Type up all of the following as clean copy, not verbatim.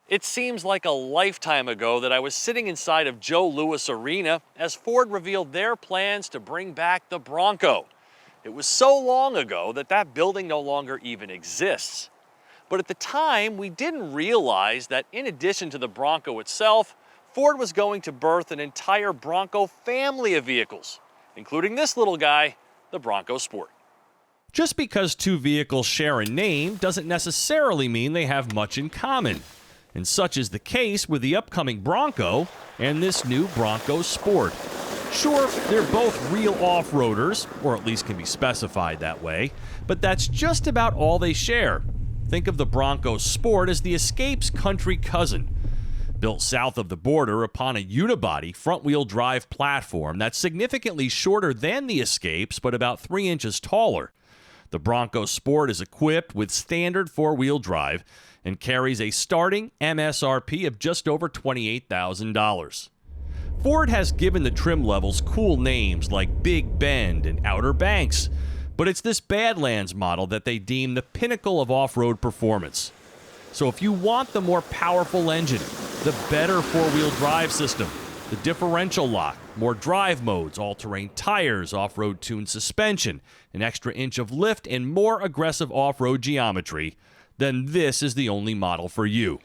It seems like a lifetime ago that I was sitting inside of Joe Louis Arena as Ford revealed their plans to bring back the Bronco. It was so long ago that that building no longer even exists. But at the time, we didn't realize that in addition to the Bronco itself, Ford was going to birth an entire Bronco family of vehicles, including this little guy, the Bronco Sport. Just because two vehicles share a name doesn't necessarily mean they have much in common. And such is the case with the upcoming Bronco and this new Bronco Sport. Sure, they're both real off-roaders, or at least can be specified that way, but that's just about all they share. Think of the Bronco Sport as the Escape's country cousin. Built south of the border upon a unibody front-wheel drive platform that's significantly shorter than the Escape's, but about 3 inches taller. The Bronco Sport is equipped with standard four-wheel drive and carries a starting MSRP of just over $28,000. Ford has given the trim levels cool names like Big Bend and Outer Banks, but it's this Badlands model that they deem the pinnacle of off-road performance. So if you want the more powerful engine, the better four-wheel drive system, the differential lock, more drive modes, all-terrain tires, off-road tuned suspension, an extra inch of lift, and more aggressive off-road geometry, then this is the only model for you.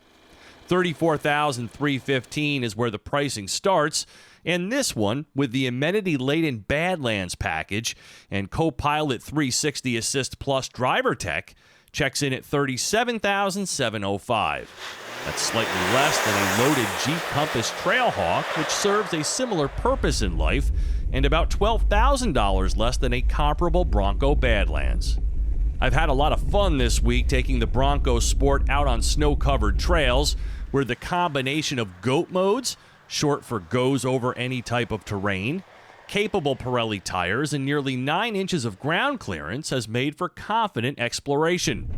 $34,315 is where the pricing starts, and this one, with the amenity-laden Badlands package and Copilot 360 Assist Plus driver tech, checks in at $37,705. That's slightly less than a loaded Jeep Compass Trailhawk, which serves a similar purpose in life, and about $12,000 less than a comparable Bronco Badlands. I've had a lot of fun this week taking the Bronco Sport out on snow-covered trails, where the combination of GO.A.T modes, short for goes over any type of terrain, capable Pirelli tires, and nearly 9 inches of ground clearance has made for confident exploration.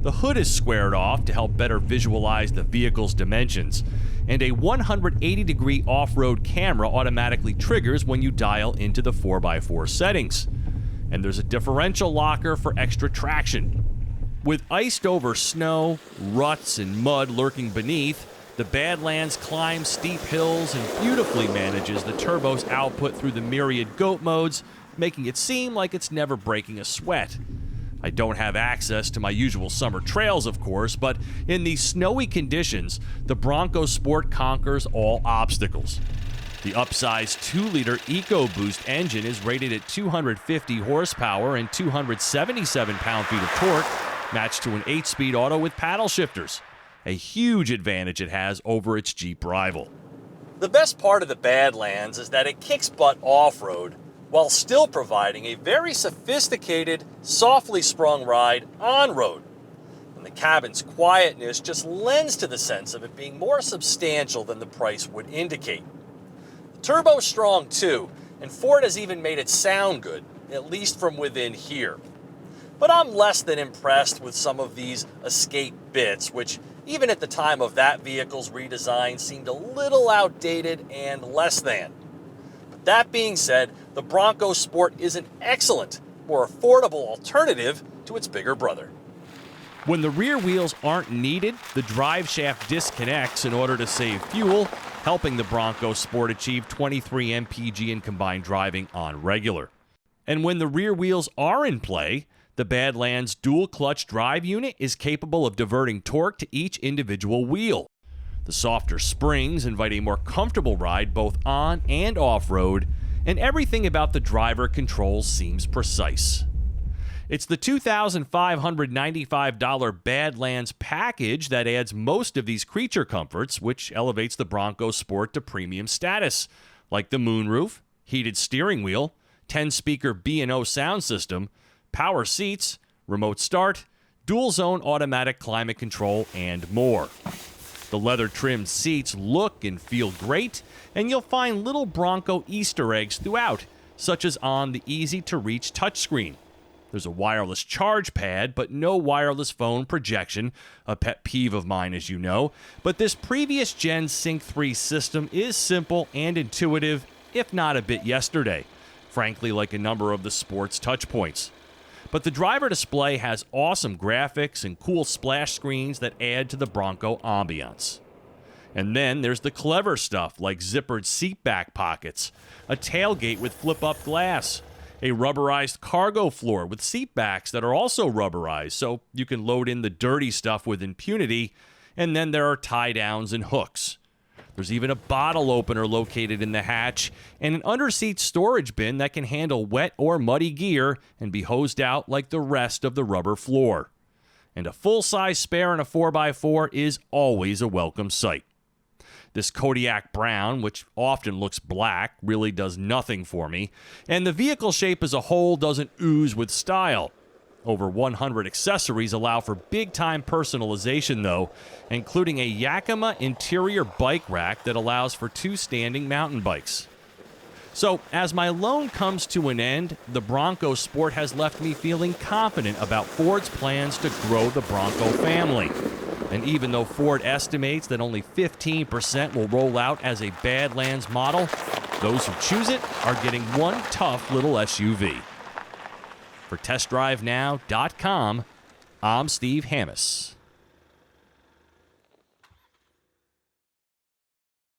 The hood is squared off to help better visualize the vehicle's dimensions, and a 180-degree off-road camera automatically triggers when you dial into the 4x4 settings. And there's a differential locker for extra traction. With iced-over snow, ruts, and mud lurking beneath, the Badlands climbs steep hills and beautifully manages the turbo's output through the myriad GO.A.T modes, making it seem like it's never breaking a sweat. I don't have access to my usual summer trails, of course, but in these snowy conditions, the Bronco Sport conquers all obstacles. The upsized 2-liter EcoBoost engine is rated at 250 horsepower and 277 pound-feet of torque, matched to an 8-speed auto with paddle shifters. A huge advantage it has over its Jeep rival. The best part of the Badlands is that it kicks butt off-road while still providing a very sophisticated, softly sprung ride on-road. And the cabin's quietness just lends to the sense of it being more substantial than the price would indicate. The turbo's strong too, and Ford has even made it sound good, at least from within here. But I'm less than impressed with some of these Escape bits, which even at the time of that vehicle's redesign seemed a little outdated and less than. But that being said, the Bronco Sport is an excellent, more affordable alternative to its bigger brother. When the rear wheels aren't needed, the drive shaft disconnects in order to save fuel, helping the Bronco Sport achieve 23 mpg in combined driving on regular. And when the rear wheels are in play, the Badlands dual-clutch drive unit is capable of diverting torque to each individual wheel. The softer springs invite a more comfortable ride both on and off-road, and everything about the driver controls seems precise. It's the $2,595 Badlands package that adds most of these creature comforts, which elevates the Bronco Sport to premium status, like the moonroof, heated steering wheel, 10-speaker B&O sound system, power seats, remote start, dual-zone automatic climate control, and more. The leather-trimmed seats look and feel great, and you'll find little Bronco Easter eggs throughout, such as on the easy-to-reach touchscreen. There's a wireless charge pad, but no wireless phone projection, a pet peeve of mine, as you know. But this previous Gen Sync 3 system is simple and intuitive, if not a bit yesterday, frankly like a number of the Sport's touchpoints. But the driver display has awesome graphics and cool splash screens that add to the Bronco ambiance. And then there's the clever stuff like zippered seat back pockets, a tailgate with flip-up glass, a rubberized cargo floor with seat backs that are also rubberized so you can load in the dirty stuff with impunity, and then there are tie-downs and hooks. There's even a bottle opener located in the hatch and an underseat storage bin that can handle wet or muddy gear and be hosed out like the rest of the rubber floor. And a full-size spare in a 4x4 is always a welcome sight. This Kodiak brown, which often looks black, really does nothing for me, and the vehicle shape as a whole doesn't ooze with style. Over 100 accessories allow for big-time personalization, though, including a Yakima interior bike rack that allows for 2 standing mountain bikes. So, as my loan comes to an end, the Bronco Sport has left me feeling confident about Ford's plans to grow the Bronco family. And even though Ford estimates that only 15% will roll out as a Badlands model, those who choose it are getting one tough little SUV. For TestDriveNow.com, I'm Steve Hammis.